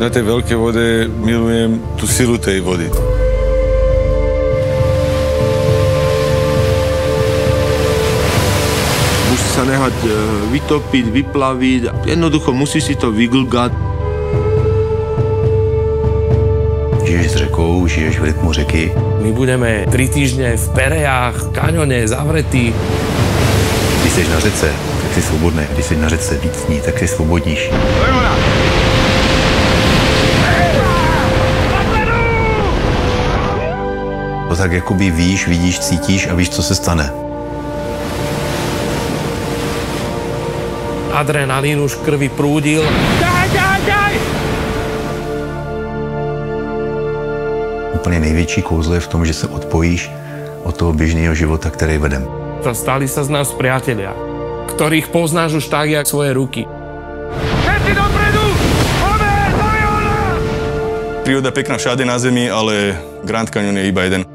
Na tej veľkej vode milujem tú silu tej vody. Musí sa nehať vytopiť, vyplaviť. Jednoducho musí si to vyglgať. Žiješ s řekou, žiješ v rytmu řeky. My budeme 3 týždne v perejách, v kaňone, zavretí. Když jsi na řece, tak jsi svobodný. Když jsi na řece víc dní, tak jsi svobodnější. To tak jakoby víš, vidíš, cítíš a víš, co se stane. Adrenalín už v krvi prúdil. Úplně největší kouzlo je v tom, že se odpojíš od toho běžného života, který vedem. Stali sa z nás priatelia, ktorých poznáš už tak, jak svoje ruky. Príroda pekná všade na zemi, ale Grand Canyon je iba jeden.